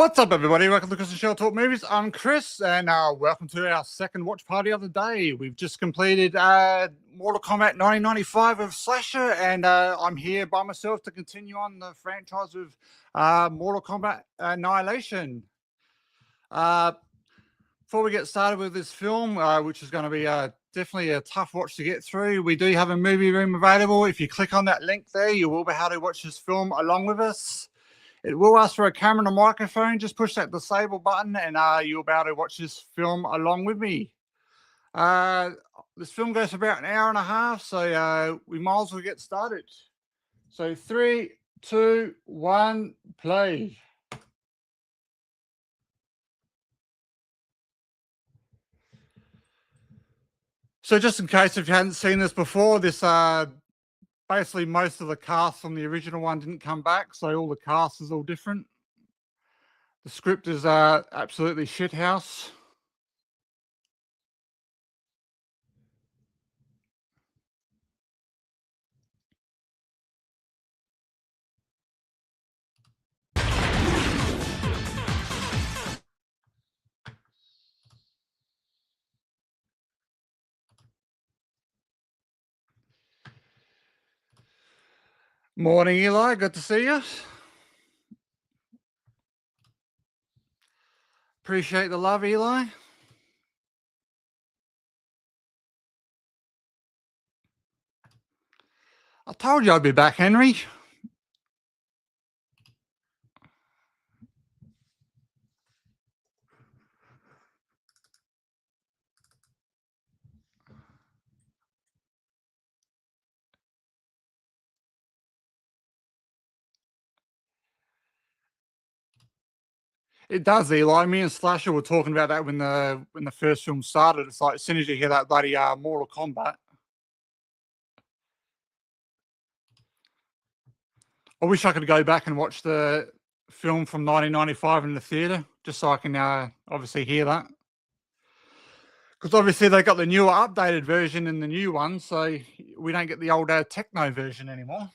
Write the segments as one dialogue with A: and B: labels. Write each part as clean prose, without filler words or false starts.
A: What's up, everybody? Welcome to Chris and Shell Talk Movies. I'm Chris, and welcome to our second watch party of the day. We've just completed Mortal Kombat 1995 of Slasher, and I'm here by myself to continue on the franchise with Mortal Kombat Annihilation. Before we get started with this film, which is going to be definitely a tough watch to get through, we do have a movie room available. If you click on that link there, you will be able to watch this film along with us. It will ask for a camera and a microphone. Just push that disable button and you'll be able to watch this film along with me. This film goes for about an hour and a half, so we might as well get started. So 3, 2, 1, play. So just in case if you hadn't seen this before, this basically most of the cast from the original one didn't come back, so all the cast is all different. The script is absolutely shithouse. Morning, Eli. Good to see you. Appreciate the love, Eli. I told you I'd be back, Henry. It does, Eli. Me and Slasher were talking about that when the first film started. It's like as soon as you hear that bloody Mortal Kombat. I wish I could go back and watch the film from 1995 in the theater, just so I can obviously hear that. Because obviously they got the newer, updated version in the new one, so we don't get the old techno version anymore.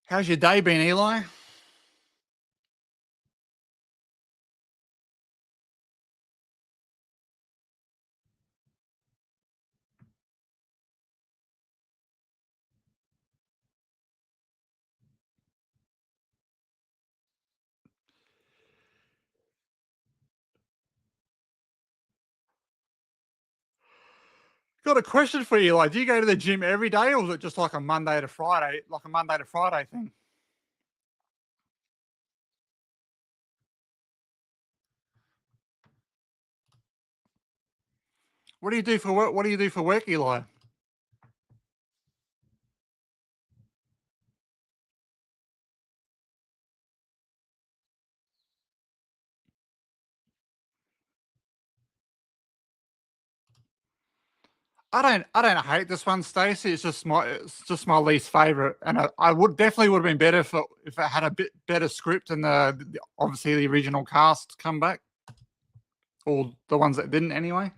A: How's your day been, Eli? Got a question for you, Eli. Do you go to the gym every day, or is it just like a Monday to Friday, thing? What do you do for work? What do you do for work, Eli? I don't hate this one, Stacey. It's just my least favorite, and I would definitely would have been better if it had a bit better script and obviously the original cast come back, or the ones that didn't anyway.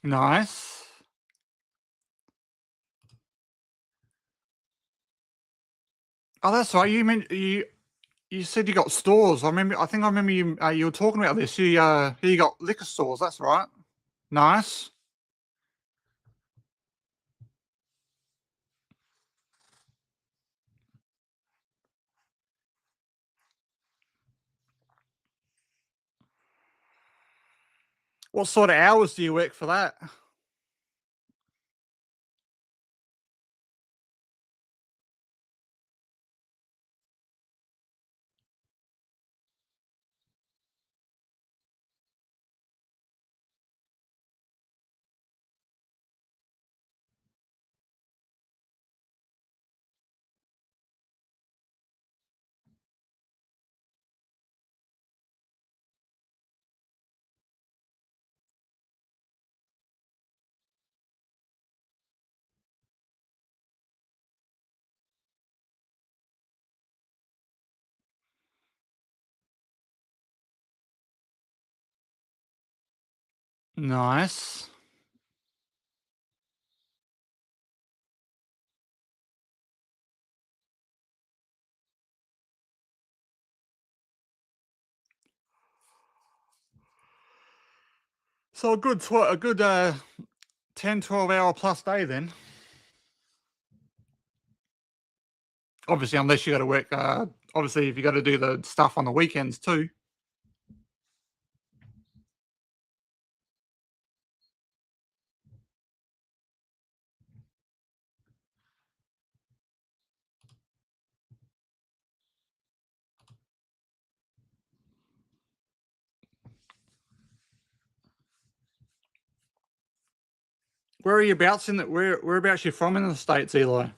A: Nice. Oh, that's right. You said you got stores. I think I remember you were talking about this. You got liquor stores. That's right. Nice. What sort of hours do you work for that? Nice. So a good 10, 12 hour plus day then. Obviously, unless you got to work. Obviously, if you got to do the stuff on the weekends too. Where are you abouts in that? Whereabouts you from in the States, Eli?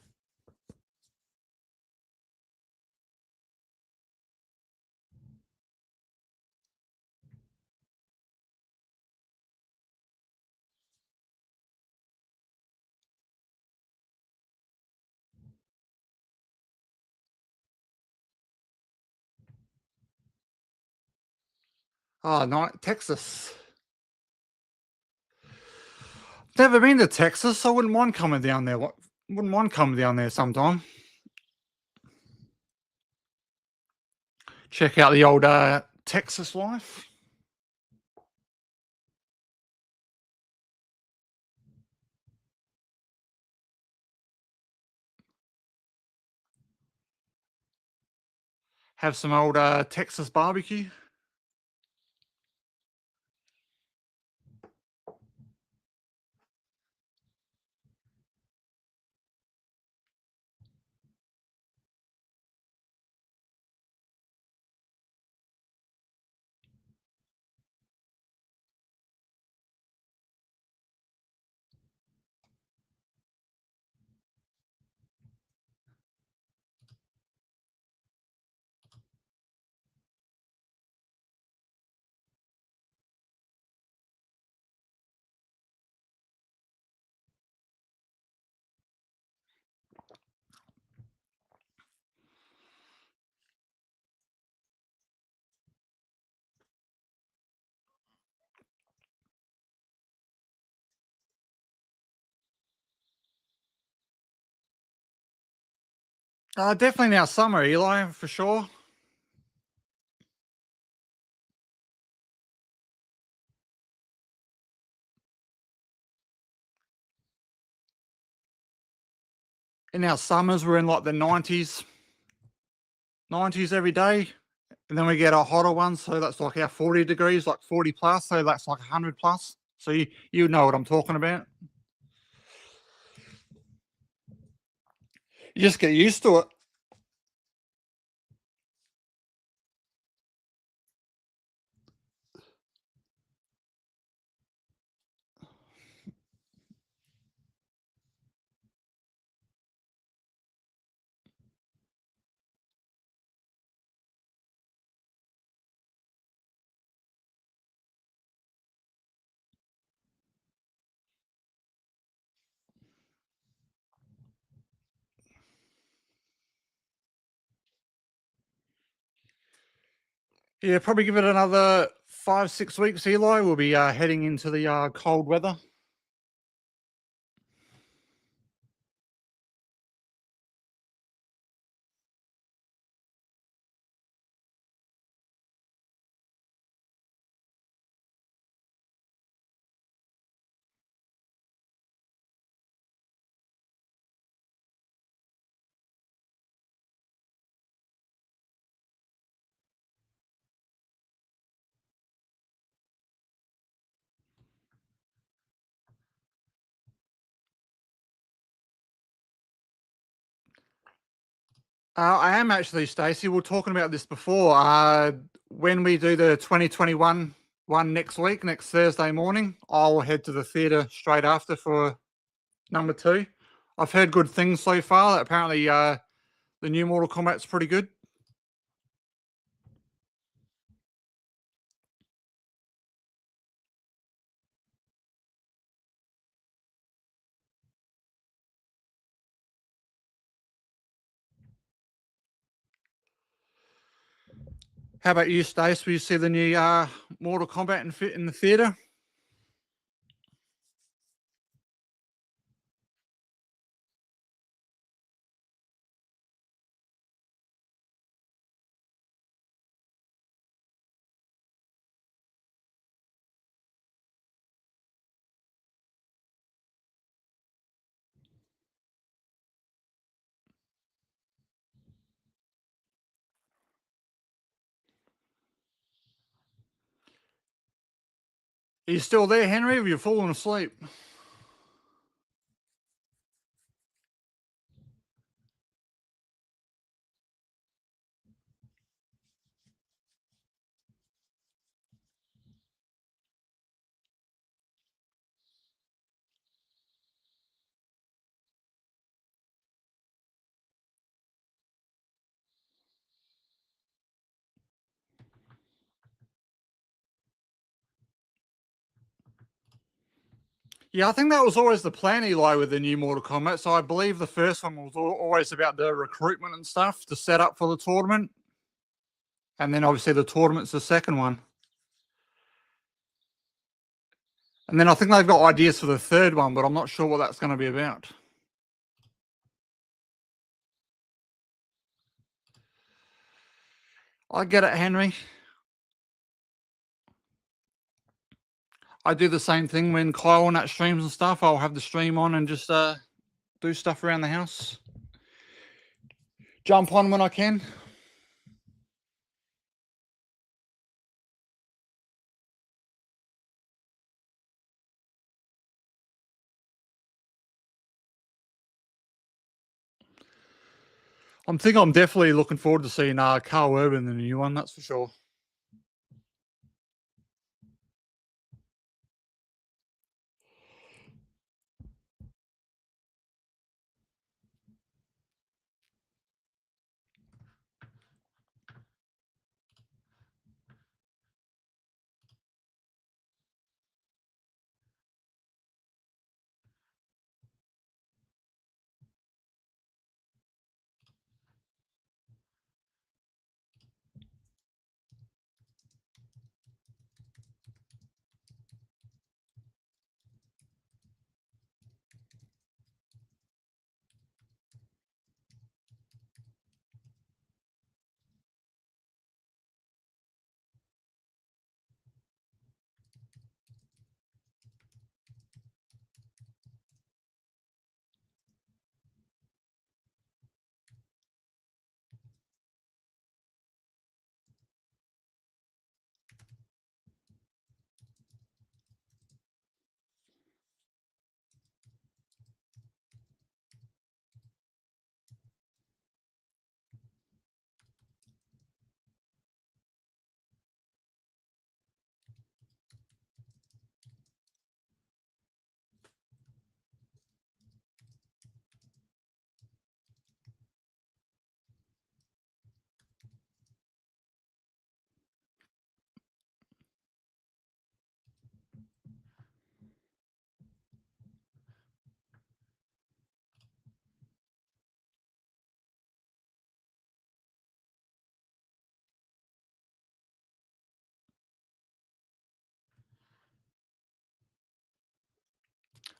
A: Oh, no, Texas. Never been to Texas. I wouldn't mind coming down there. What? Wouldn't mind coming down there sometime. Check out the old Texas life. Have some old Texas barbecue. Definitely now summer, Eli, for sure. In our summers, we're in like the 90s every day. And then we get our hotter ones. So that's like our 40 degrees, like 40 plus. So that's like 100 plus. So you know what I'm talking about. You just get used to it. Yeah, probably give it another 5, 6 weeks, Eli. We'll be heading into the cold weather. I am actually, Stacey. We were talking about this before. When we do the 2021 one next week, next Thursday morning, I'll head to the theatre straight after for number two. I've heard good things so far. That apparently, the new Mortal Kombat's pretty good. How about you, Stace? Will you see the new Mortal Kombat in the theatre? Are you still there, Henry? Have you fallen asleep? Yeah, I think that was always the plan, Eli, with the new Mortal Kombat. So I believe the first one was always about the recruitment and stuff to set up for the tournament. And then obviously the tournament's the second one. And then I think they've got ideas for the third one, but I'm not sure what that's going to be about. I get it, Henry. I do the same thing when Kyle and that streams and stuff. I'll have the stream on and just do stuff around the house. Jump on when I can. I'm definitely looking forward to seeing Carl Urban in the new one, that's for sure.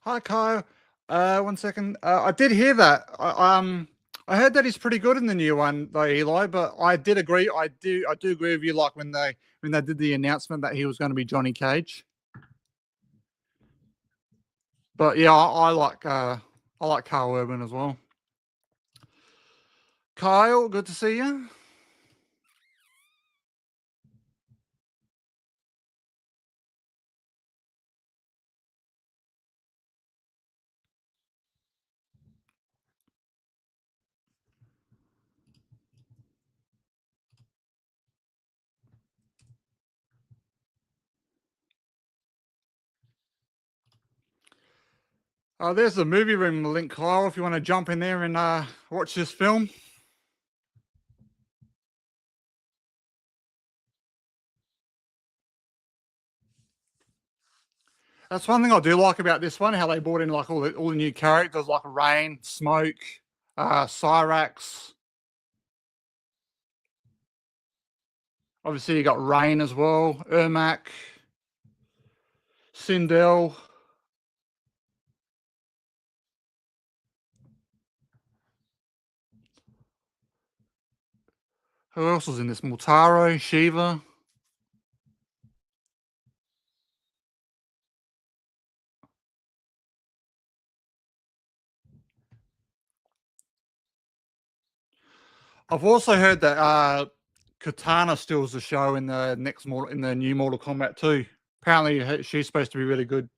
A: Hi, Kyle. 1 second. I did hear that. I heard that he's pretty good in the new one, though, Eli. But I did agree. I do agree with you. Like when they did the announcement that he was going to be Johnny Cage. But yeah, I like Carl Urban as well. Kyle, good to see you. There's the movie room link, Kyle. If you want to jump in there and watch this film. That's one thing I do like about this one, how they brought in like all the new characters like Rain, Smoke, Cyrax. Obviously, you got Rain as well, Ermac, Sindel. Who else was in this? Mutaro, Shiva. I've also heard that Katana steals the show in the new Mortal Kombat 2. Apparently, she's supposed to be really good.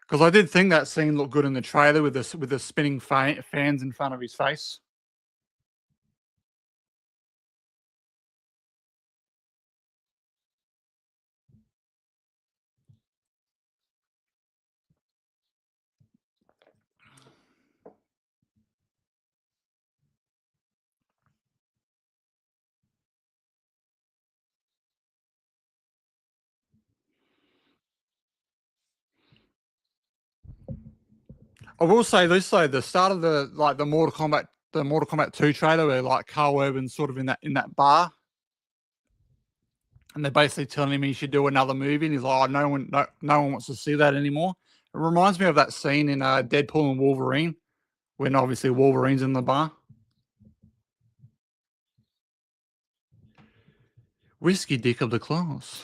A: Because I did think that scene looked good in the trailer with the spinning fans in front of his face. I will say this though, the start of the Mortal Kombat 2 trailer, where like Carl Urban's sort of in that bar, and they're basically telling him he should do another movie, and he's like, oh, no one wants to see that anymore. It reminds me of that scene in Deadpool and Wolverine, when obviously Wolverine's in the bar. Whiskey dick of the class.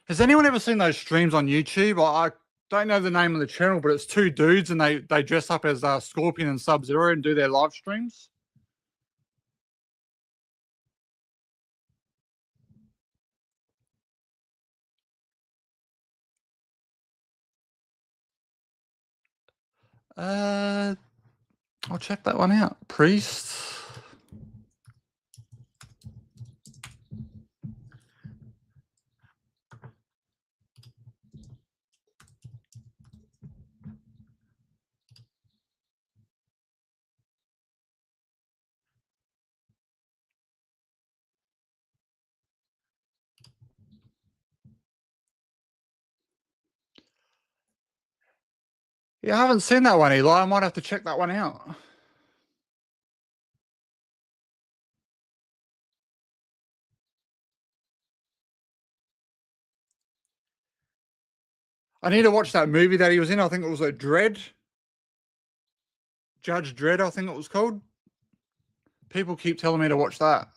A: Has anyone ever seen those streams on YouTube? I don't know the name of the channel, but it's two dudes and they dress up as Scorpion and Sub-Zero and do their live streams. I'll check that one out. Priest. Yeah, I haven't seen that one, Eli. I might have to check that one out. I need to watch that movie that he was in. I think it was a Dredd. Judge Dredd, I think it was called. People keep telling me to watch that.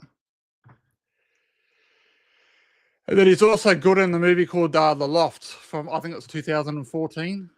A: And then he's also good in the movie called The Loft from, I think it's 2014.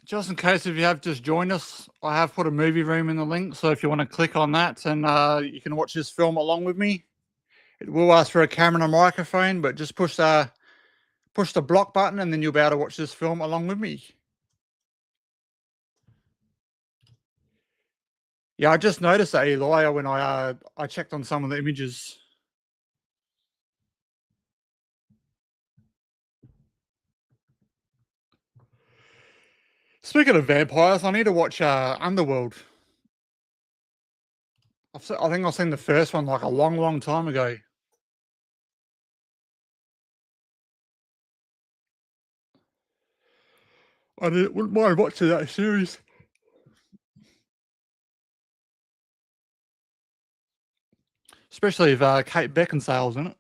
A: Just in case if you have just joined us, I have put a movie room in the link. So if you want to click on that and you can watch this film along with me. It will ask for a camera and a microphone, but just push the block button and then you'll be able to watch this film along with me. Yeah, I just noticed that, Eli, when I checked on some of the images. Speaking of vampires, I need to watch Underworld. I think I've seen the first one like a long, long time ago. Wouldn't mind watching that series. Especially if Kate Beckinsale's in it.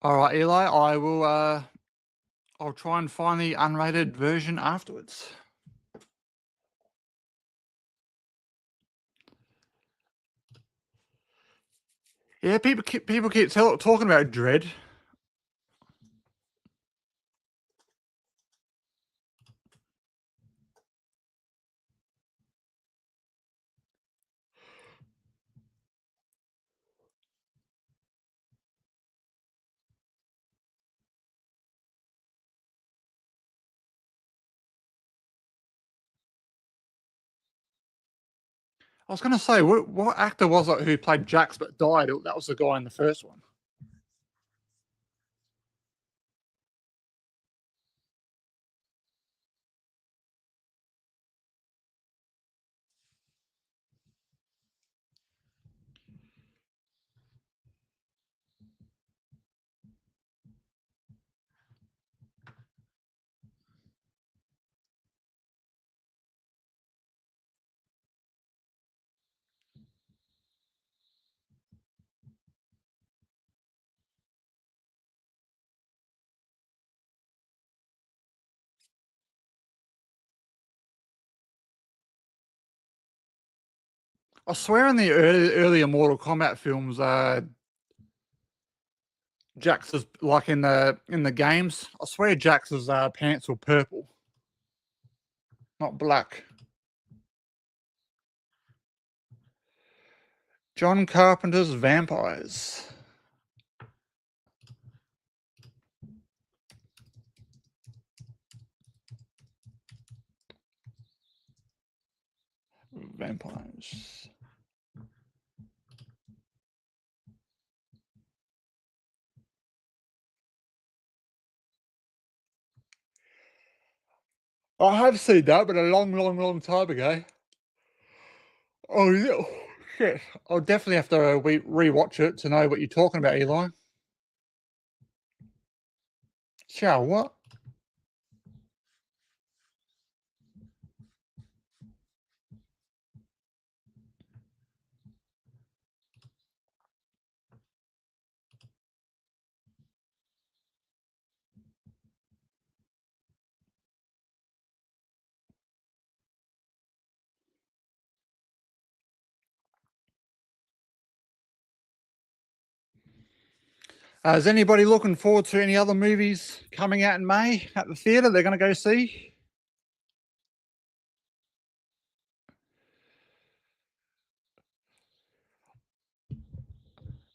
A: All right, Eli, I'll try and find the unrated version afterwards. Yeah, people keep talking about Dread. I was going to say, what actor was it who played Jax but died? That was the guy in the first one. I swear in the earlier Mortal Kombat films, Jax is like in the games. I swear Jax's pants were purple, not black. John Carpenter's Vampires. Vampires. I have seen that, but a long, long, long time ago. Oh, yeah. Shit. I'll definitely have to re-watch it to know what you're talking about, Eli. Chow, what? Is anybody looking forward to any other movies coming out in May at the theatre they're going to go see?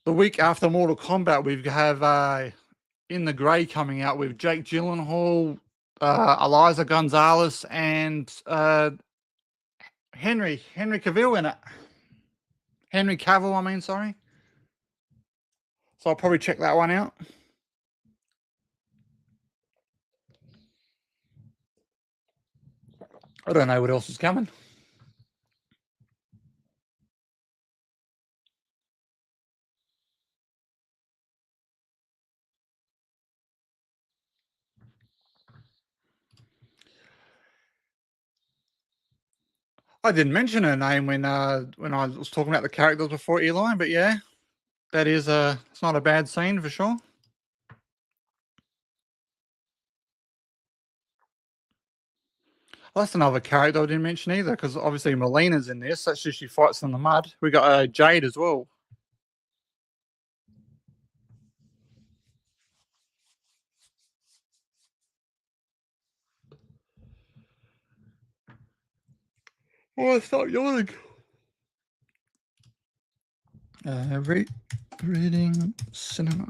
A: The week after Mortal Kombat, we have In the Grey coming out with Jake Gyllenhaal, Eliza Gonzalez, and Henry Cavill in it. Henry Cavill, I mean, sorry. So I'll probably check that one out. I don't know what else is coming. I didn't mention her name when I was talking about the characters before, Eli, but yeah, that is it's not a bad scene for sure. Well, that's another character I didn't mention either, because obviously Melina's in this. That's just she fights in the mud. We got Jade as well. Oh, stop yawning. Reading cinema.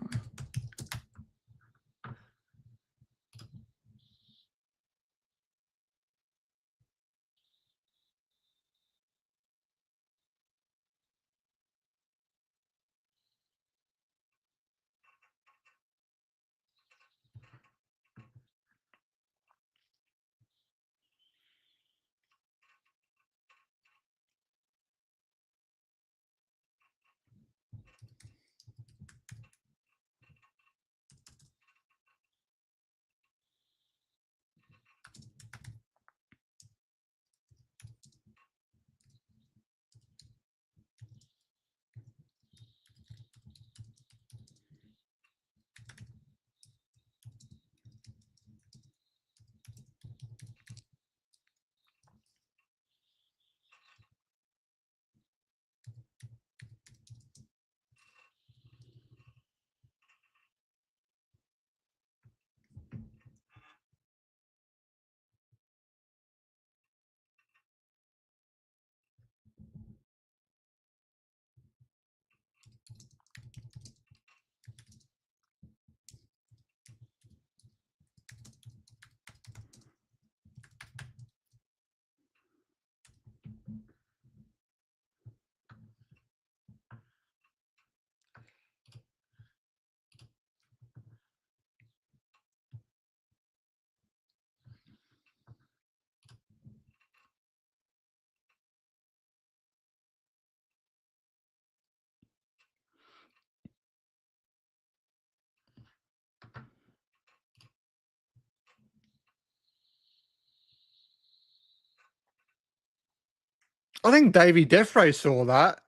A: I think Davey Defray saw that.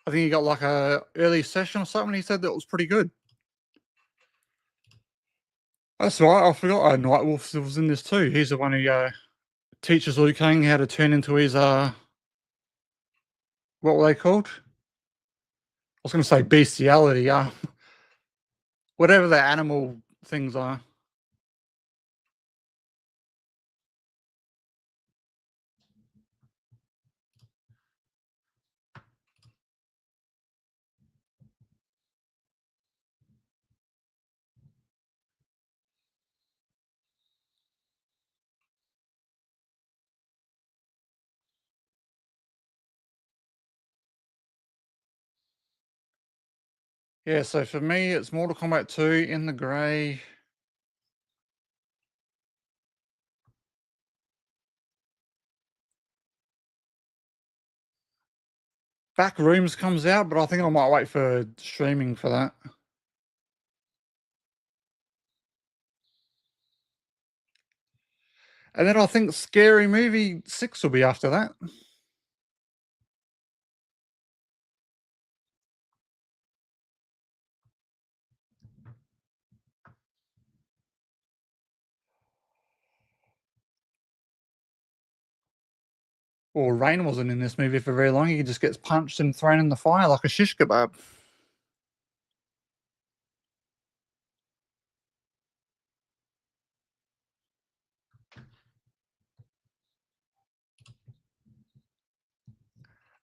A: I think he got like a early session or something. He said that was pretty good. That's right. I forgot. Nightwolf was in this too. He's the one who teaches Liu Kang how to turn into his what were they called? I was going to say bestiality. Whatever the animal things are. Yeah. So for me, it's Mortal Kombat 2 in the grey. Back Rooms comes out, but I think I might wait for streaming for that. And then I think Scary Movie 6 will be after that. Well, Rain wasn't in this movie for very long. He just gets punched and thrown in the fire like a shish kebab.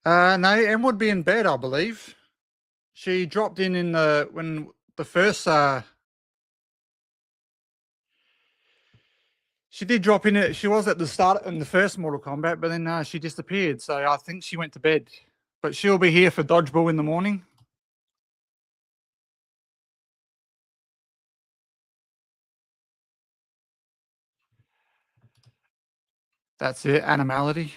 A: No, Em would be in bed, I believe. She dropped in the when the first she did drop in it. She was at the start in the first Mortal Kombat, but then she disappeared. So I think she went to bed. But she'll be here for Dodgeball in the morning. That's it. Animality.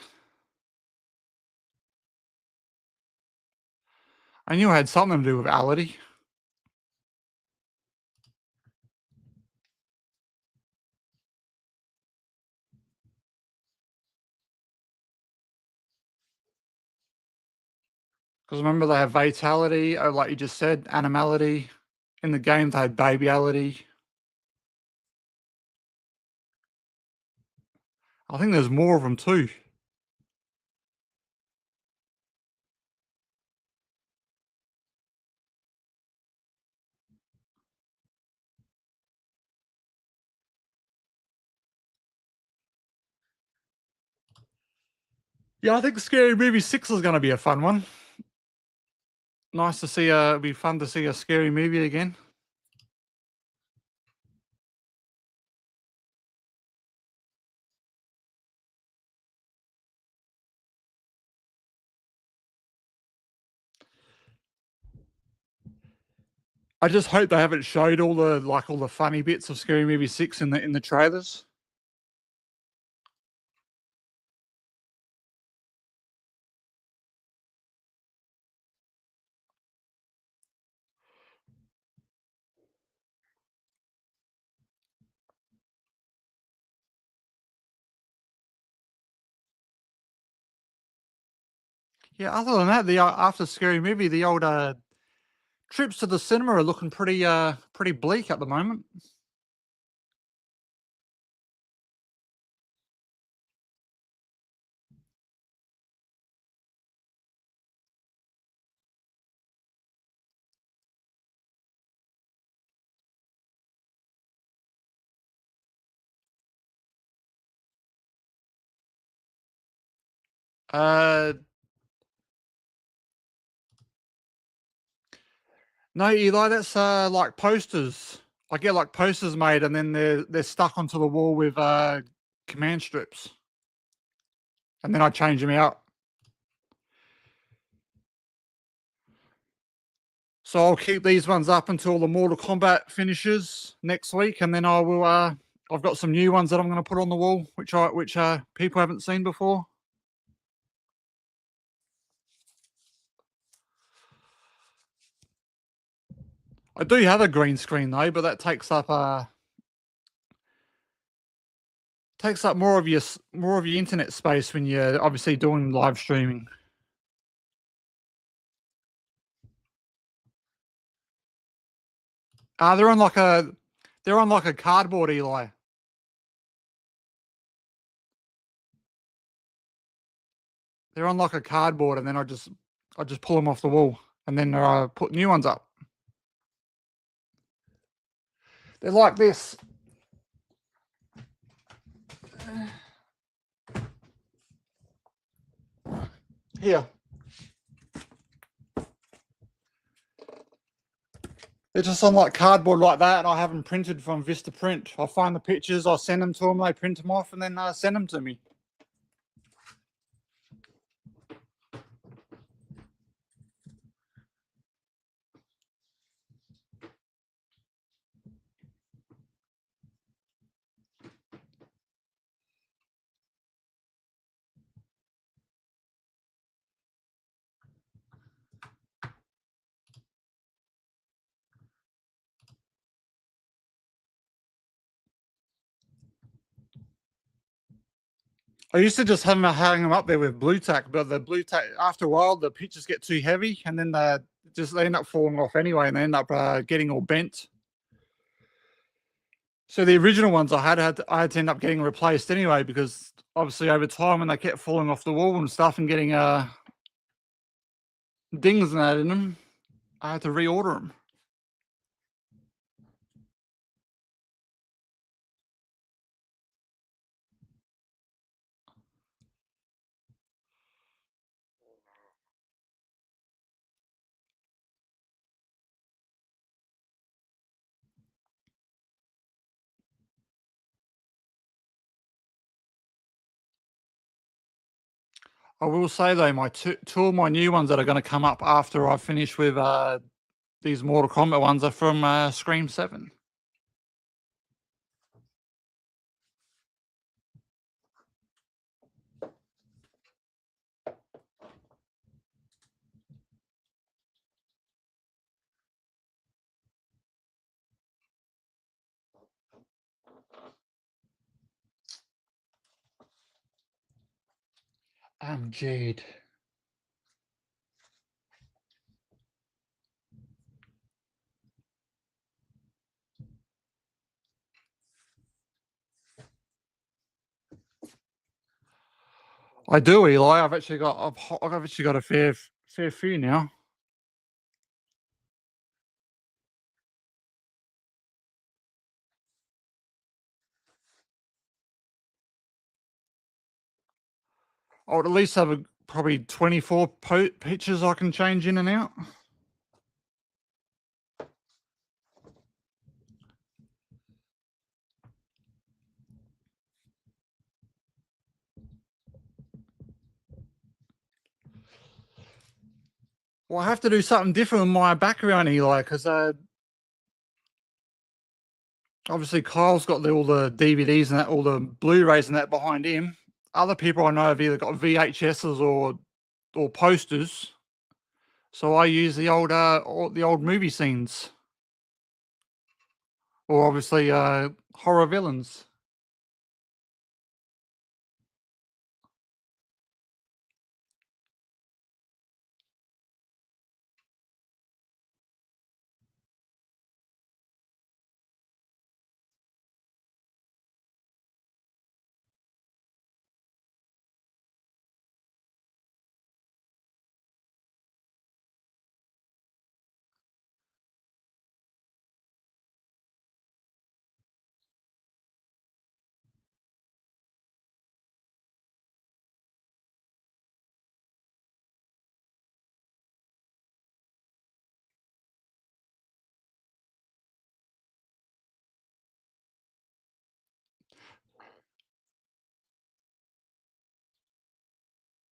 A: I knew it had something to do with ality. Because remember, they have Fatality, like you just said, Animality. In the game, they had Babyality. I think there's more of them too. Yeah, I think Scary Movie 6 is going to be a fun one. Nice to see it'd be fun to see a scary movie again. I just hope they haven't showed all the funny bits of Scary Movie 6 in the trailers. Yeah, other than that, the after Scary Movie, the old trips to the cinema are looking pretty bleak at the moment. Uh, no, Eli, that's like posters. I get like posters made, and then they're stuck onto the wall with command strips, and then I change them out. So I'll keep these ones up until the Mortal Kombat finishes next week, and then I will. I've got some new ones that I'm going to put on the wall, which people haven't seen before. I do have a green screen though, but that Takes up more of your internet space when you're obviously doing live streaming. They're on like a cardboard, Eli. They're on like a cardboard, and then I just pull them off the wall, and then I put new ones up. They're like this. Here. They're just on like cardboard like that, and I have them printed from Vistaprint. I find the pictures, I send them to them, they print them off, and then send them to me. I used to just hang them up there with blue tack, but the blue tack, after a while, the pictures get too heavy, and then they end up falling off anyway, and they end up getting all bent. So the original ones I had to end up getting replaced anyway, because obviously over time when they kept falling off the wall and stuff and getting dings and that in them, I had to reorder them. I will say though, my two of my new ones that are going to come up after I finish with these Mortal Kombat ones are from Scream 7. Jade. I do, Eli. I've actually got a fair few now. I would at least have probably 24 pictures I can change in and out. Well, I have to do something different with my background, Eli, because obviously Kyle's got all the DVDs and that, all the Blu-rays and that behind him. Other people I know have either got VHSs or posters. So I use the old movie scenes, or obviously horror villains.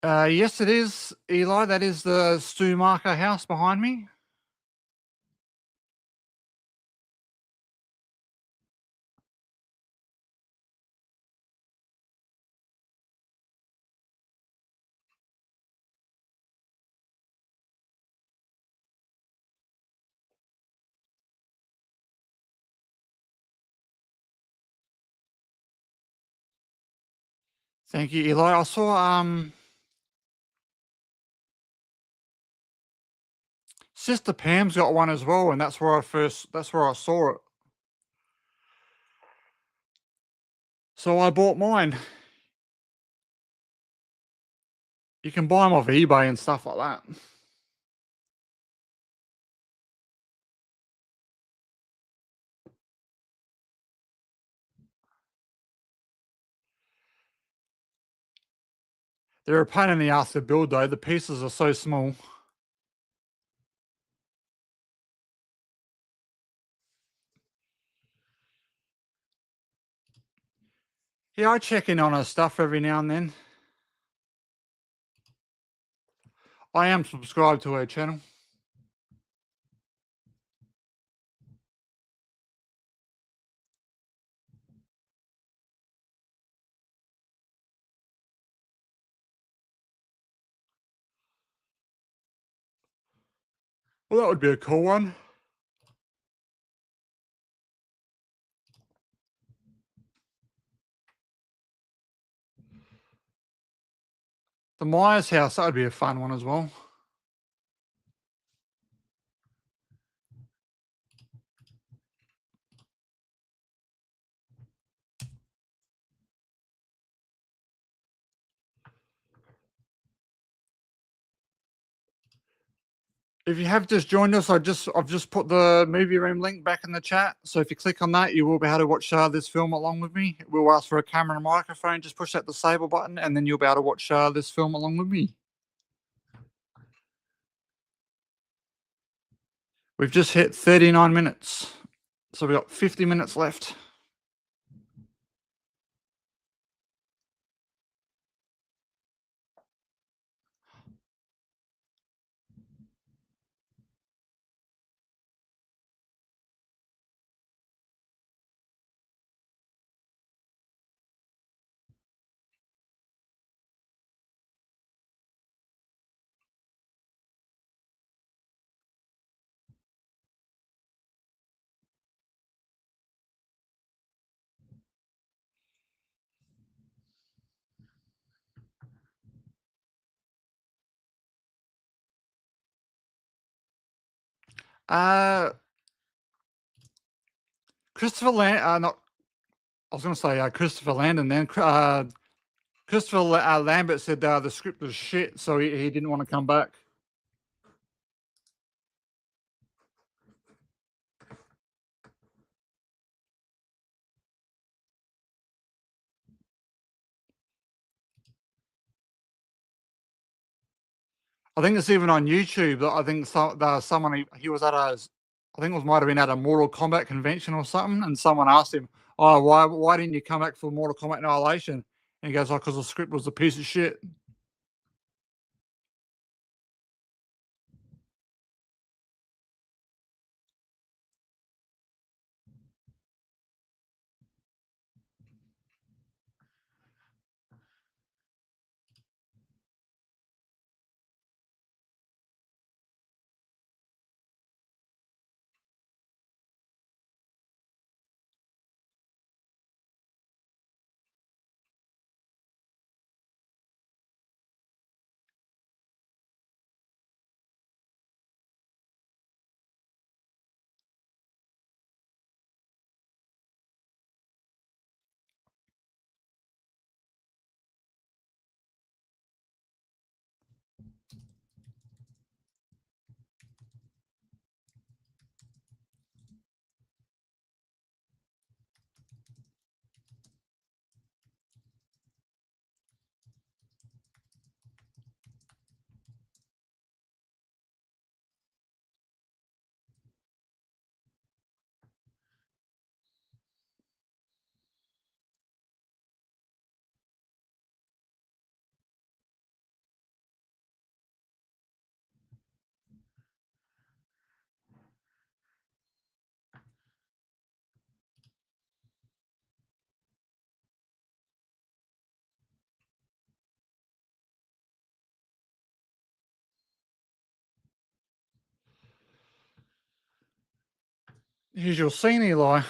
A: Yes, it is, Eli. That is the Stu Marker house behind me. Thank you, Eli. I saw Sister Pam's got one as well, and that's where I saw it. So I bought mine. You can buy them off eBay and stuff like that. They're a pain in the ass to build though. The pieces are so small. Yeah, I check in on her stuff every now and then. I am subscribed to her channel. Well, that would be a cool one. The Myers house, that would be a fun one as well. If you have just joined us, I've just put the movie room link back in the chat. So if you click on that, you will be able to watch this film along with me. We'll ask for a camera and a microphone. Just push that disable button, and then you'll be able to watch this film along with me. We've just hit 39 minutes, so we've got 50 minutes left. Christopher Land, not. I was going to say Christopher Landon. Then Christopher Lambert said the script was shit, so he didn't want to come back. I think it's even on YouTube. That I think someone he was at a, I think it might have been at a Mortal Kombat convention or something, and someone asked him, "Oh, why didn't you come back for Mortal Kombat Annihilation?" And he goes, "Oh, because the script was a piece of shit." Here's your scene, Eli.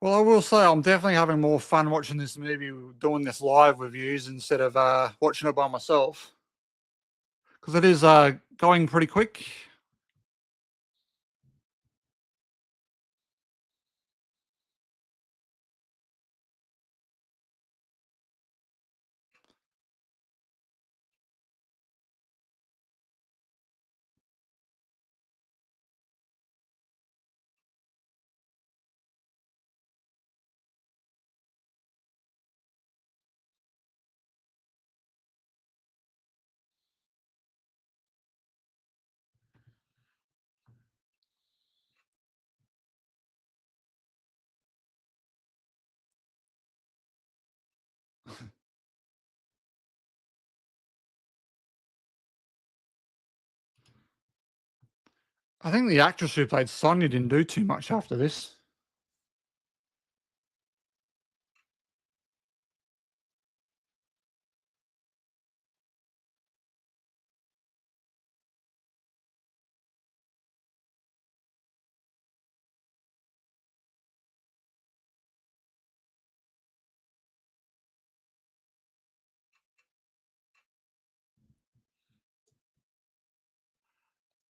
A: Well, I will say I'm definitely having more fun watching this movie, doing this live with yous instead of watching it by myself, because it is going pretty quick. I think the actress who played Sonya didn't do too much after this.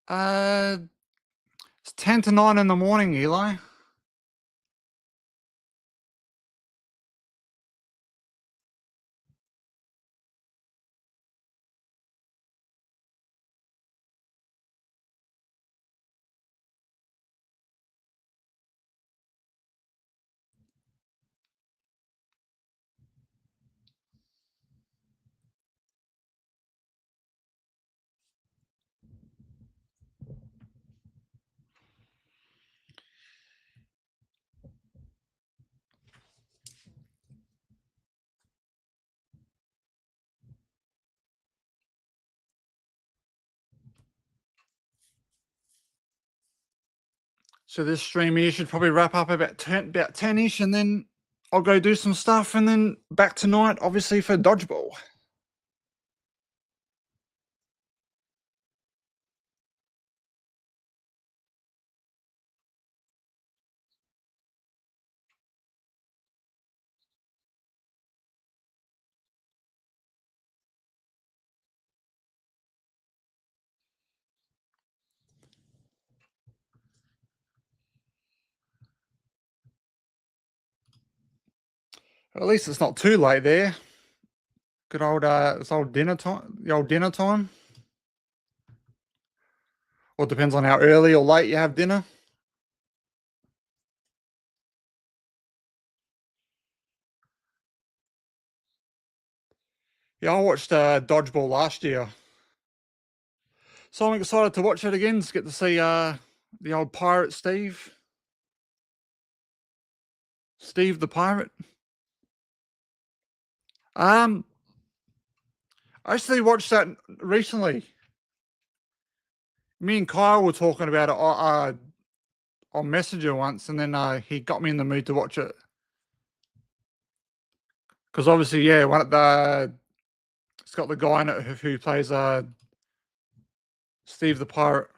A: Uh, it's 10 to 9 in the morning, Eli. So this stream here should probably wrap up about 10-ish, and then I'll go do some stuff, and then back tonight, obviously, for dodgeball. At least it's not too late there. Good old it's old dinner time. The old dinner time. Or it depends on how early or late you have dinner. Yeah, I watched dodgeball last year, so I'm excited to watch it again. Just get to see the old pirate Steve the pirate. I actually watched that recently. Me and Kyle were talking about it on Messenger once, and then he got me in the mood to watch it. Because obviously, yeah, it's got the guy in it who plays Steve the pirate.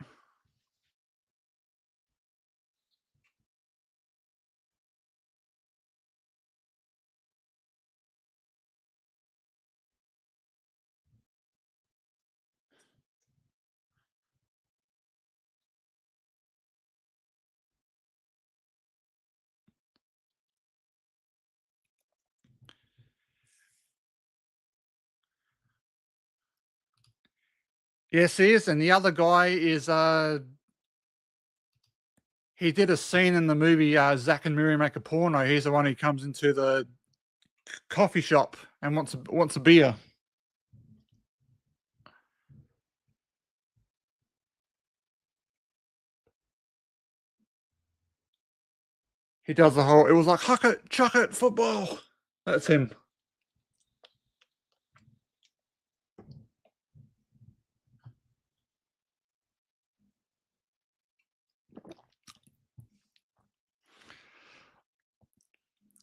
A: Yes, he is, and the other guy is he did a scene in the movie Zack and Miri Make a Porno. He's the one who comes into the coffee shop and wants a beer. He does the whole. It was like huck it, chuck it, football. That's him.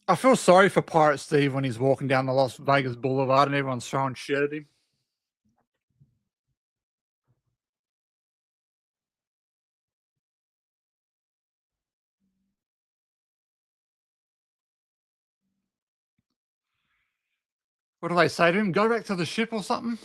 A: I feel sorry for Pirate Steve when he's walking down the Las Vegas Boulevard and everyone's throwing shit at him. What do they say to him? Go back to the ship or something?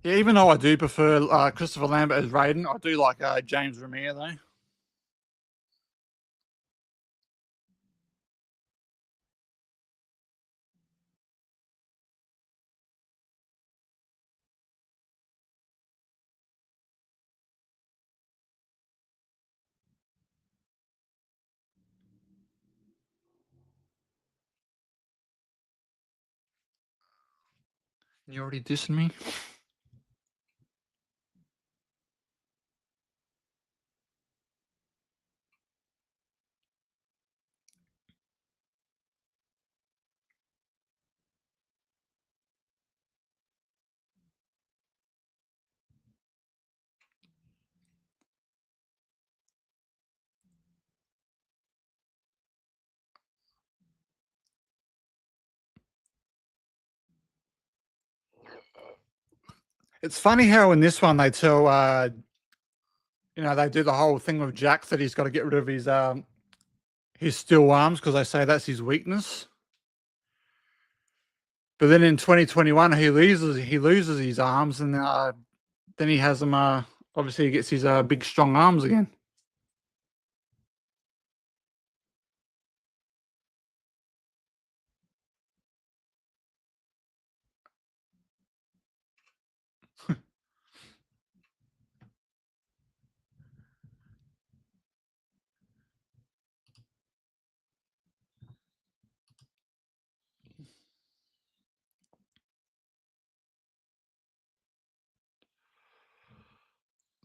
A: Yeah, even though I do prefer Christopher Lambert as Raiden, I do like James Remire though. You already dissing me? It's funny how in this one they tell they do the whole thing with Jack that he's got to get rid of his steel arms because they say that's his weakness. But then in 2021 he loses his arms and then he has them obviously he gets his big strong arms again.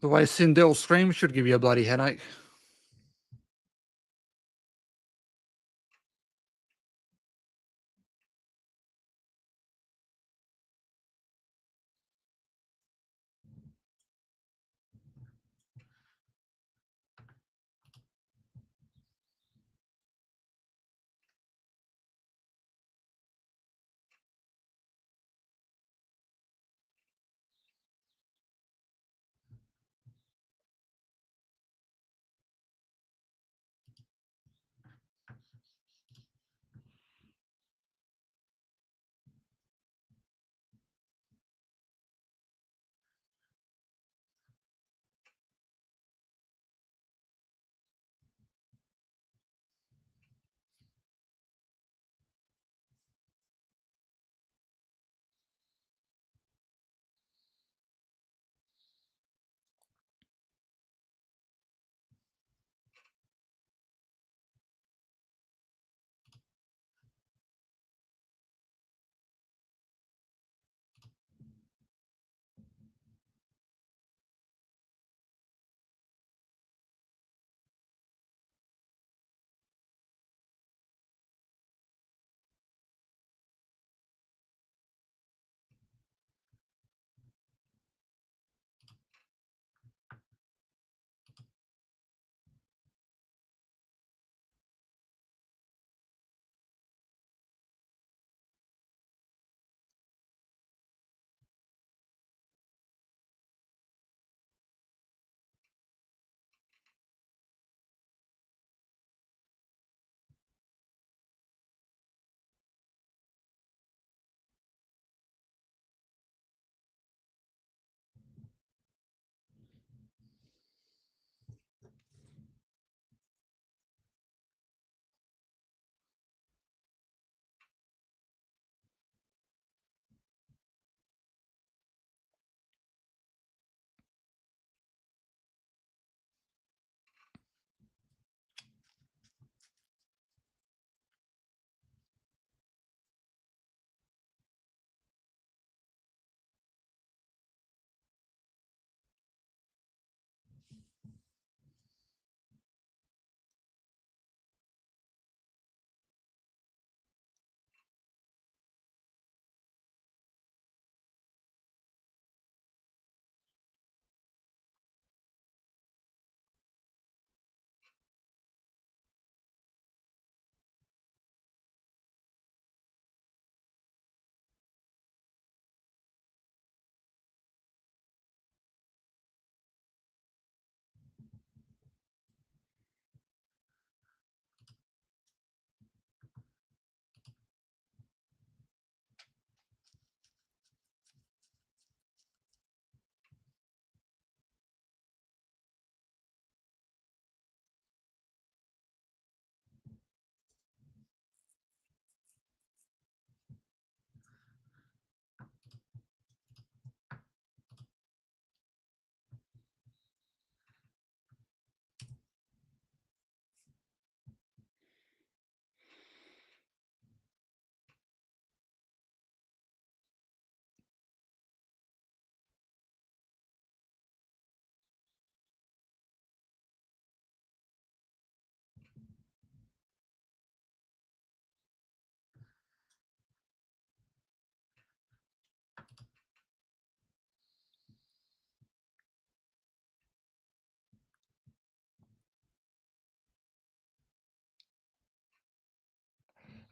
A: The way Sindel screams should give you a bloody headache.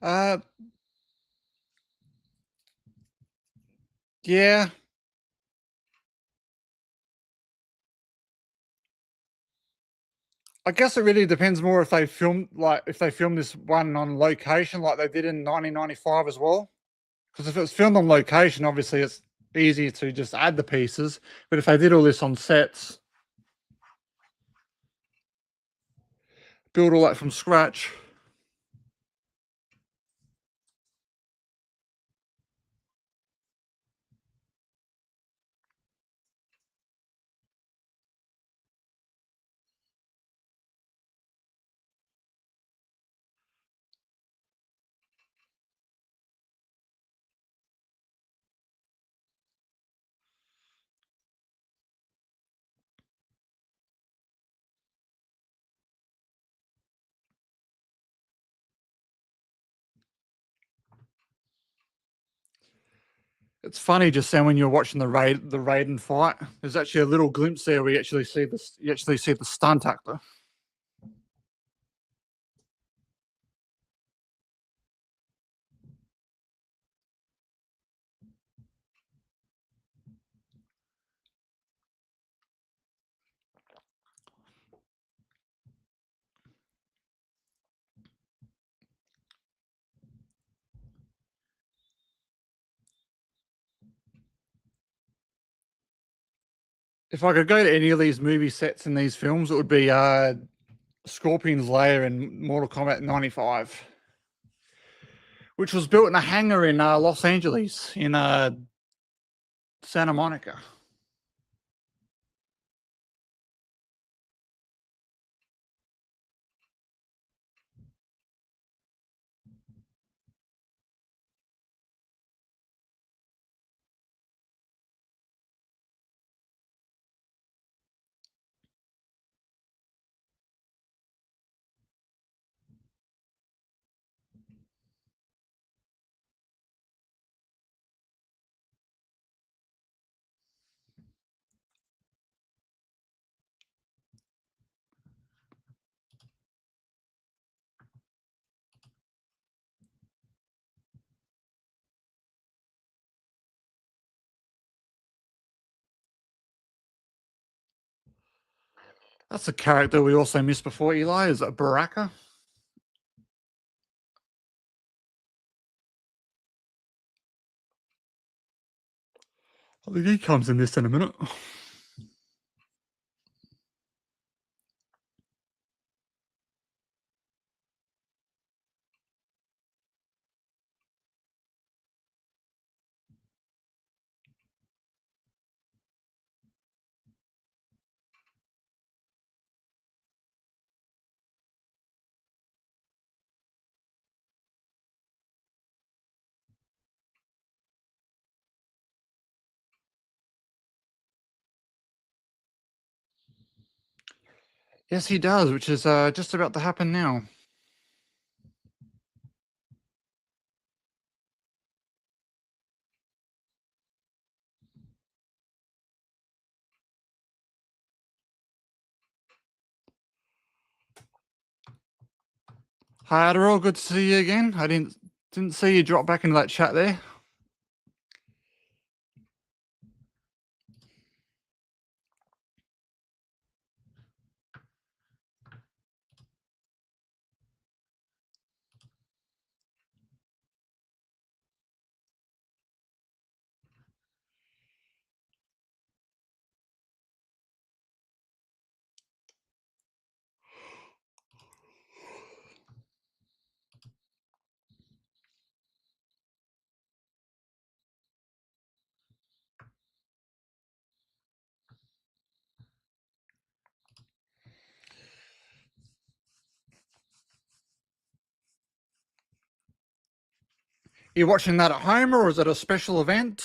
A: Uh, yeah. I guess it really depends more if they filmed this one on location like they did in 1995 as well. Because if it was filmed on location, obviously it's easy to just add the pieces. But if they did all this on sets, build all that from scratch. It's funny just then when you're watching the Raiden fight. There's actually a little glimpse there where you actually see the stunt actor. If I could go to any of these movie sets in these films, it would be Scorpion's Lair in Mortal Kombat 95, which was built in a hangar in Los Angeles, in Santa Monica. That's a character we also missed before, Eli. Is it Baraka? I think he comes in this in a minute. Yes, he does, which is just about to happen now. Hi, Adderall. Good to see you again. I didn't see you drop back into that chat there. You watching that at home, or is it a special event?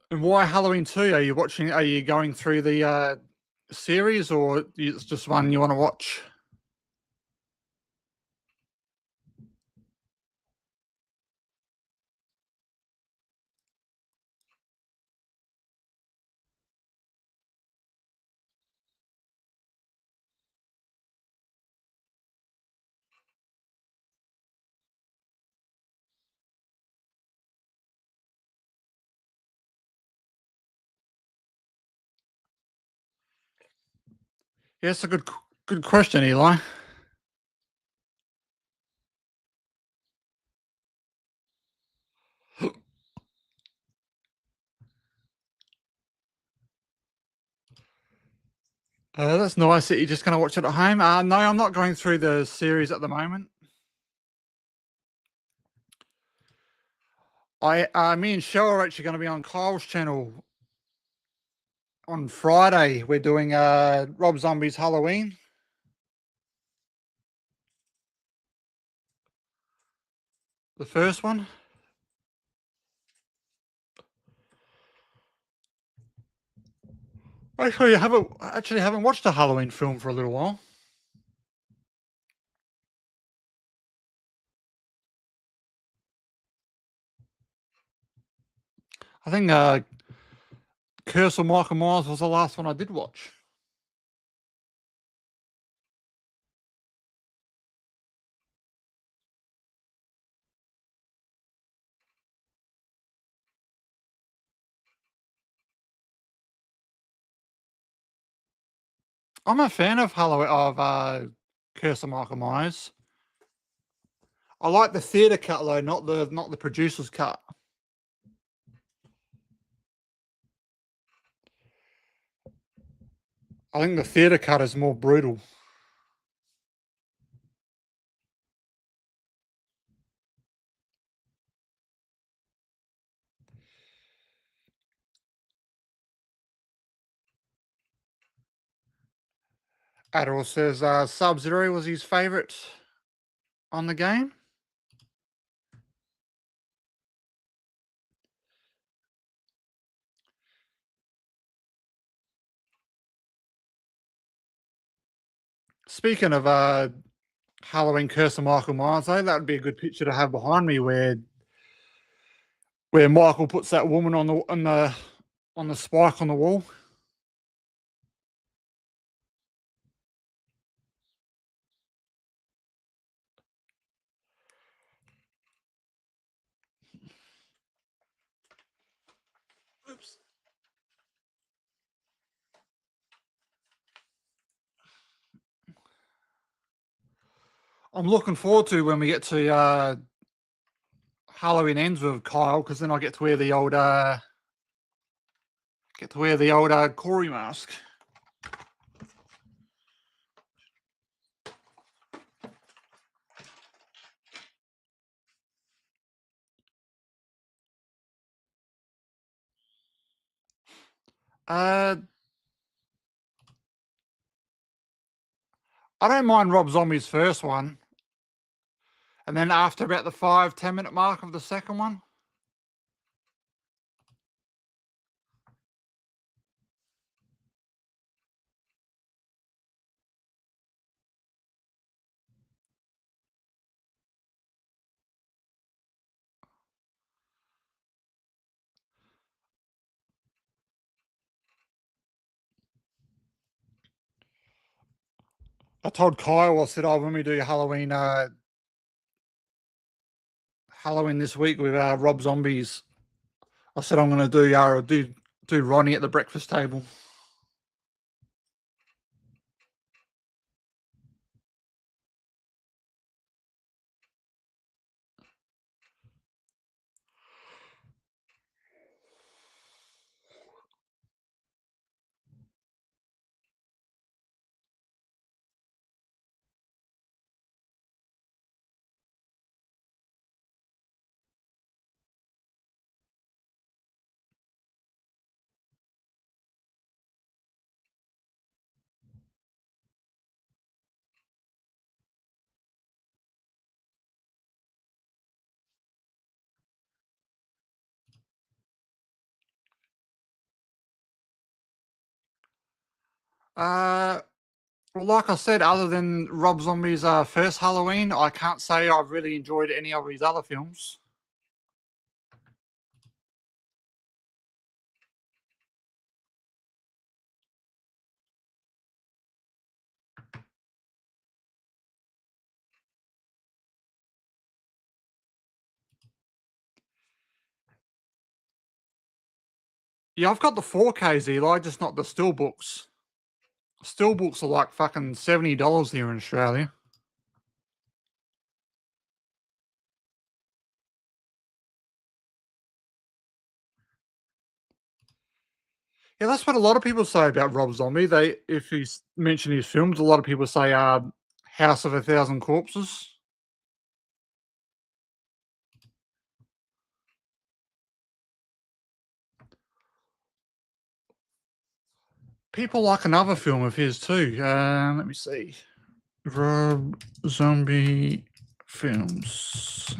A: And why Halloween 2? Are you watching? Are you going through the series, or it's just one you want to watch? Yeah, it's a good question, Eli. That's nice that you're just going to watch it at home. No, I'm not going through the series at the moment. Me and Cheryl are actually going to be on Kyle's channel on Friday. We're doing Rob Zombie's Halloween. The first one. Actually, I haven't watched a Halloween film for a little while. I think Curse of Michael Myers was the last one I did watch. I'm a fan of Halloween Curse of Michael Myers. I like the theater cut though, not the producer's cut. I think the theater cut is more brutal. Adol says Sub-Zero was his favorite on the game. Speaking of Halloween Curse of Michael Myers, I think that would be a good picture to have behind me where Michael puts that woman on the spike on the wall. Oops. I'm looking forward to when we get to Halloween Ends with Kyle, because then I get to wear the old Corey mask. I don't mind Rob Zombie's first one, and then after about the 5-10 minute mark of the second one. I told Kyle, I said, "Oh, when we do Halloween this week with Rob Zombies, I said I'm going to do Ronnie at the breakfast table." Well, like I said, other than Rob Zombie's first Halloween, I can't say I've really enjoyed any of his other films. Yeah, I've got the 4Ks, Eli, just not the Steelbooks. Steelbooks are like fucking $70 here in Australia. Yeah, that's what a lot of people say about Rob Zombie. If he's mentioned his films, a lot of people say House of a Thousand Corpses. People like another film of his too. Let me see. Rob Zombie films.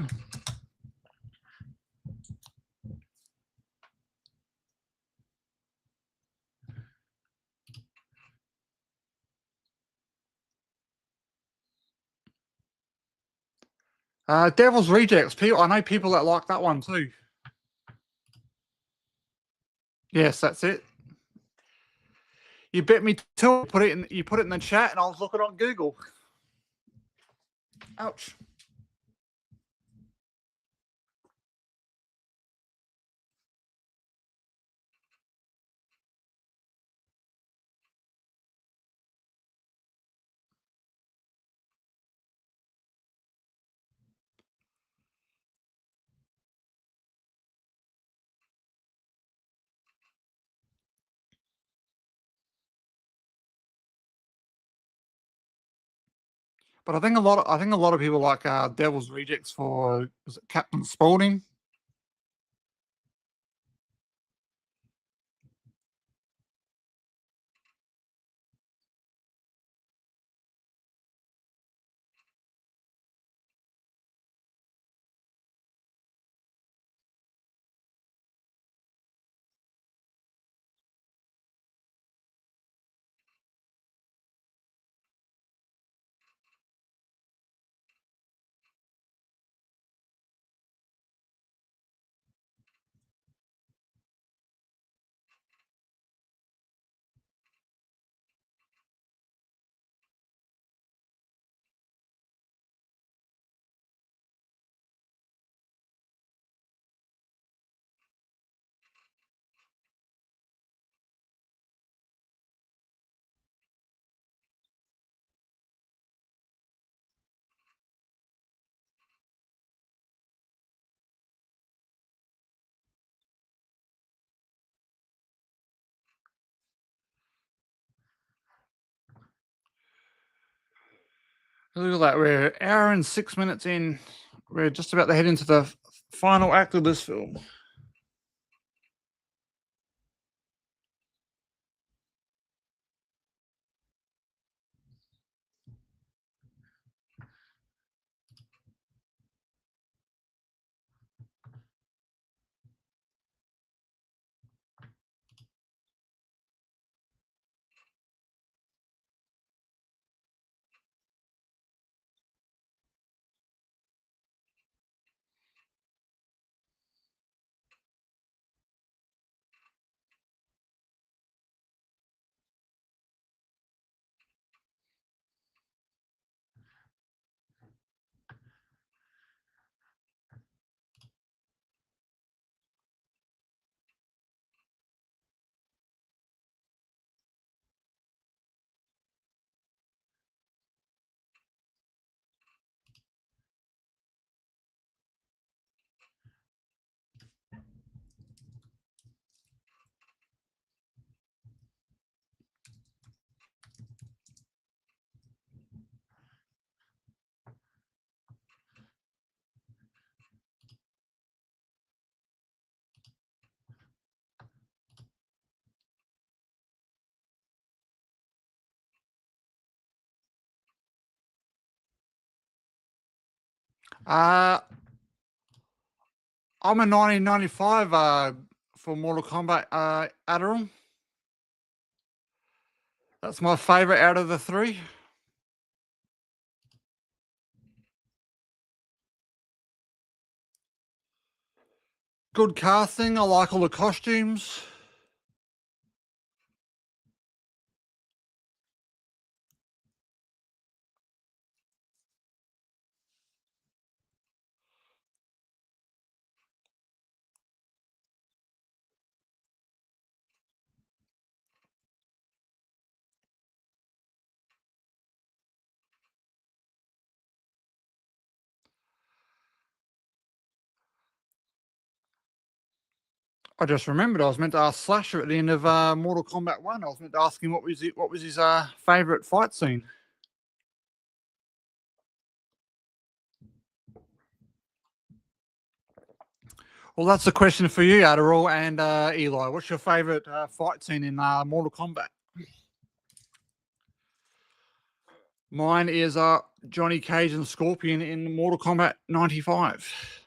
A: Devil's Rejects. People, I know people that like that one too. Yes, that's it. You bet me two. You put it in the chat, and I'll look it on Google. Ouch. But I think a lot of people like Devil's Rejects for was it Captain Spaulding. Look at that. We're an hour and 6 minutes in. We're just about to head into the final act of this film. Uh, I'm a 1995 for Mortal Kombat Adderall. That's my favorite out of the three. Good casting. I like all the costumes. I just remembered I was meant to ask Slasher at the end of Mortal Kombat 1. I was meant to ask him what was his favourite fight scene. Well, that's the question for you, Adderall and Eli. What's your favourite fight scene in Mortal Kombat? Mine is Johnny Cage and Scorpion in Mortal Kombat 95.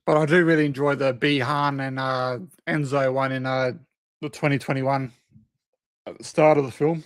A: But I do really enjoy the Bihan and Enzo one in the 2021 at the start of the film.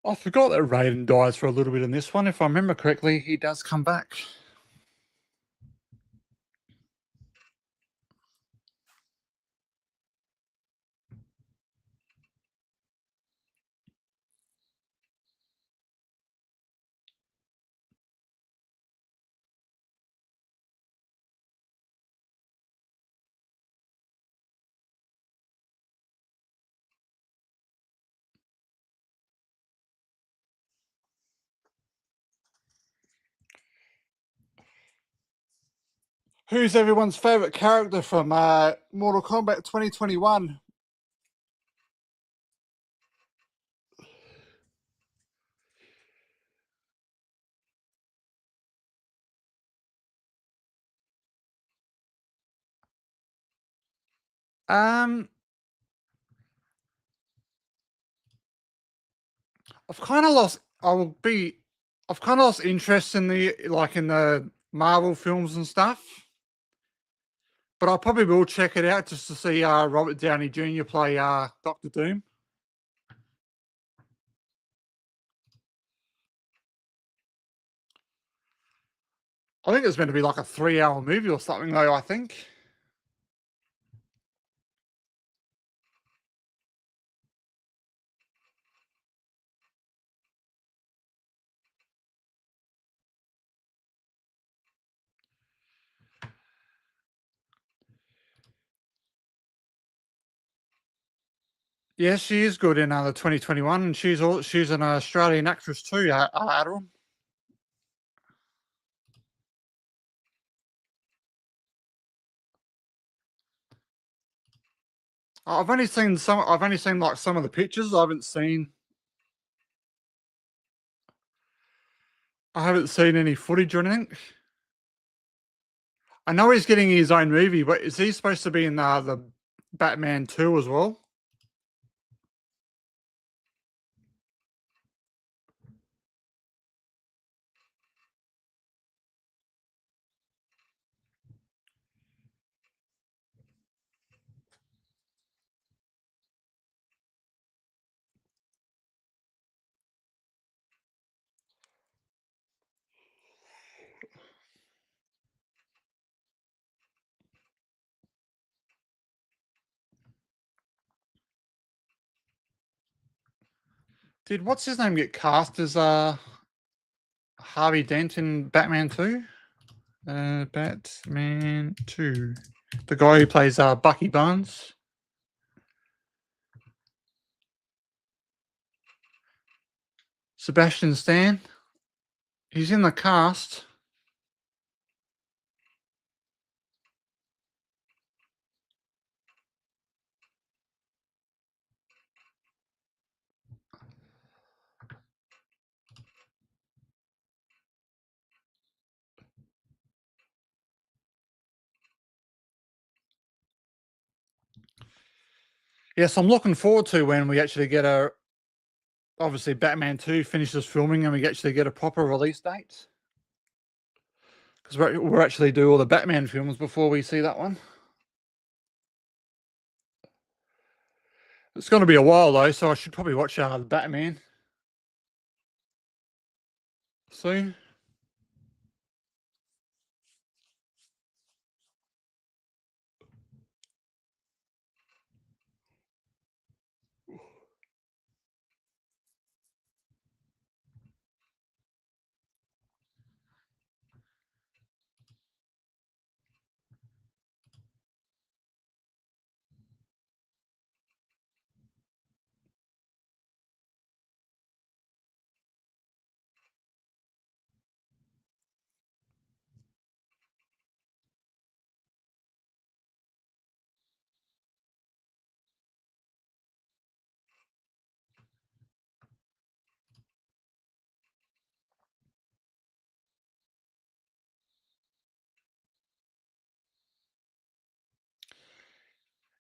A: I forgot that Raiden dies for a little bit in this one. If I remember correctly, he does come back. Who's everyone's favourite character from Mortal Kombat 2021? Um, I've kind of lost. I will be. I've kind of lost interest in the Marvel films and stuff. But I probably will check it out just to see Robert Downey Jr. play Doctor Doom. I think it's meant to be like a 3-hour movie or something, though. I think. Yeah, she is good in the 2021, and she's an Australian actress too, Adderall. I've only seen some. I've only seen like some of the pictures. I haven't seen. I haven't seen any footage or anything. I know he's getting his own movie, but is he supposed to be in the Batman 2 as well? Did what's his name get cast as Harvey Dent in Batman 2? Batman 2. The guy who plays Bucky Barnes. Sebastian Stan. He's in the cast. Yes, I'm looking forward to when we actually get a obviously Batman 2 finishes filming and we actually get a proper release date. Because we're actually do all the Batman films before we see that one. It's going to be a while though, so I should probably watch the Batman soon.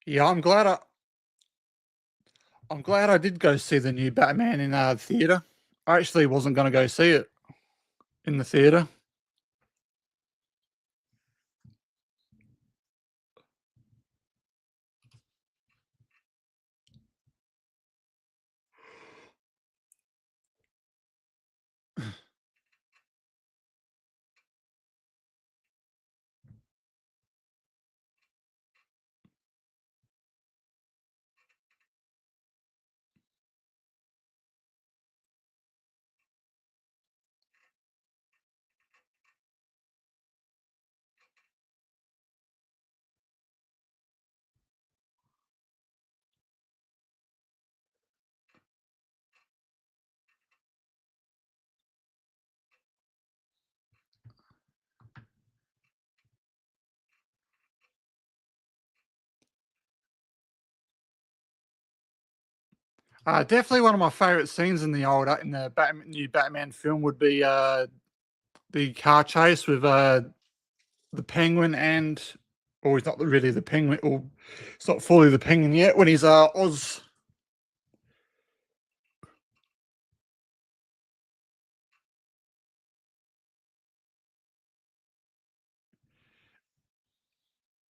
A: Yeah, I'm glad I did go see the new Batman in theater. I actually wasn't going to go see it in the theater. Definitely one of my favorite scenes in the new Batman film would be the car chase with the Penguin and, or he's not really the Penguin, or it's not fully the Penguin yet. When he's Oz,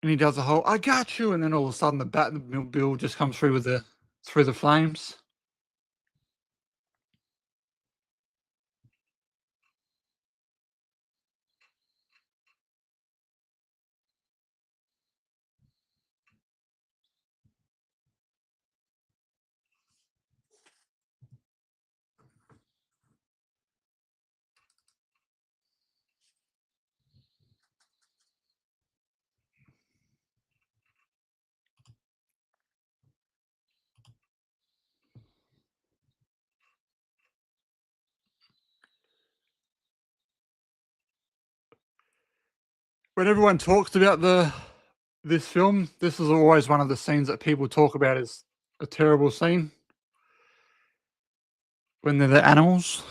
A: and he does the whole "I got you," and then all of a sudden the Batmobile just comes through with the through the flames. When everyone talks about the this film, this is always one of the scenes that people talk about as a terrible scene when they're the animals.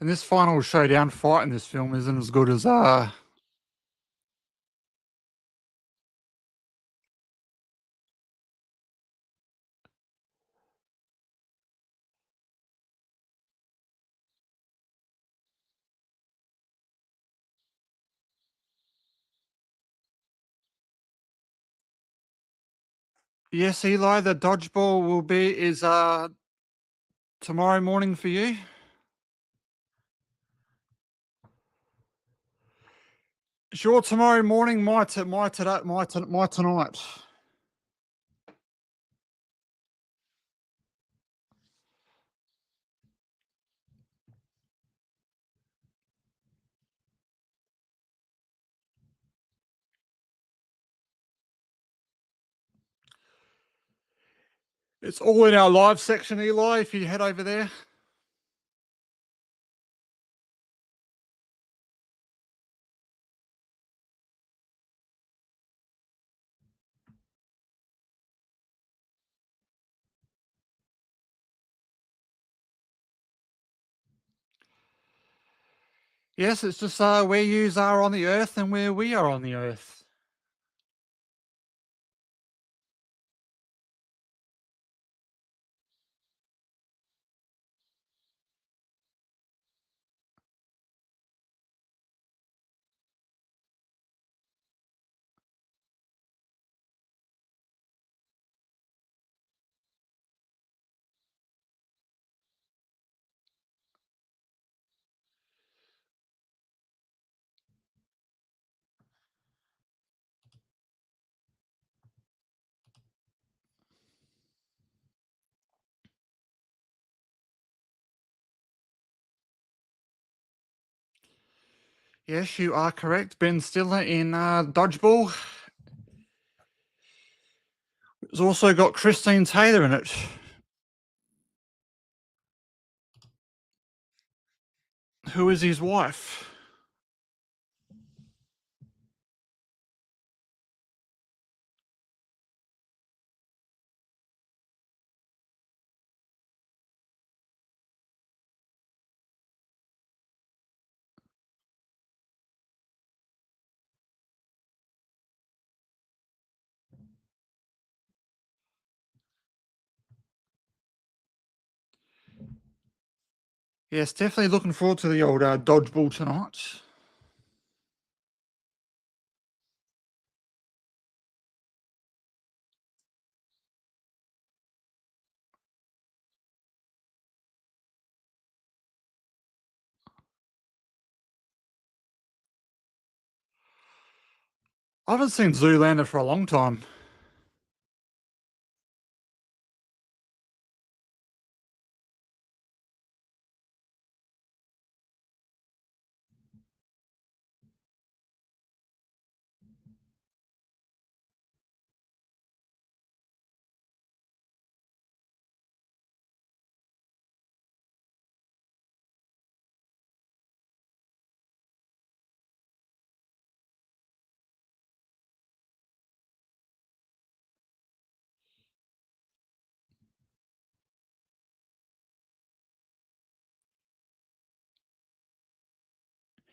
A: And this final showdown fight in this film isn't as good as yes, Eli, the dodgeball is tomorrow morning for you. It's your tomorrow morning, my tonight. It's all in our live section, Eli, if you head over there. Yes, it's just where yous are on the earth and where we are on the earth. Yes, you are correct. Ben Stiller in Dodgeball. It's also got Christine Taylor in it. Who is his wife? Yes, definitely looking forward to the old Dodgeball tonight. I haven't seen Zoolander for a long time.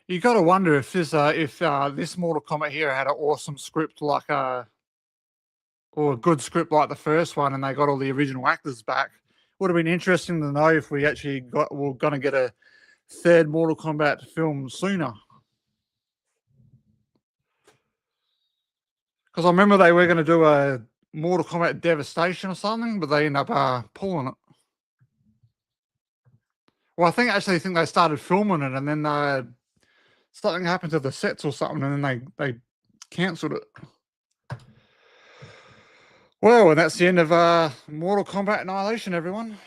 A: You got to wonder if this Mortal Kombat here had an awesome script like or a good script like the first one, and they got all the original actors back. Would have been interesting to know if we actually were going to get a third Mortal Kombat film sooner. Because I remember they were going to do a Mortal Kombat Devastation or something, but they ended up pulling it. Well, I think they started filming it, and then something happened to the sets or something, and then they cancelled it. Well, and that's the end of Mortal Kombat Annihilation, everyone.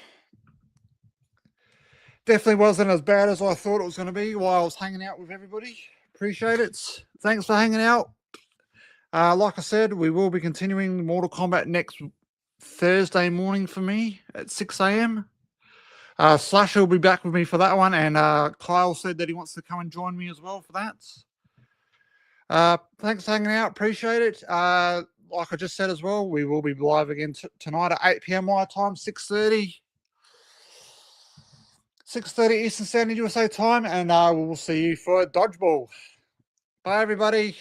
A: Definitely wasn't as bad as I thought it was going to be while I was hanging out with everybody. Appreciate it. Thanks for hanging out. Like I said, we will be continuing Mortal Kombat next Thursday morning for me at 6 a.m. Slasher will be back with me for that one, and Kyle said that he wants to come and join me as well for that. Thanks for hanging out. Appreciate it. Like I just said as well, we will be live again tonight at 8 p.m. my time, 6:30. 6:30 Eastern Standard USA time, and we'll see you for a dodgeball. Bye, everybody.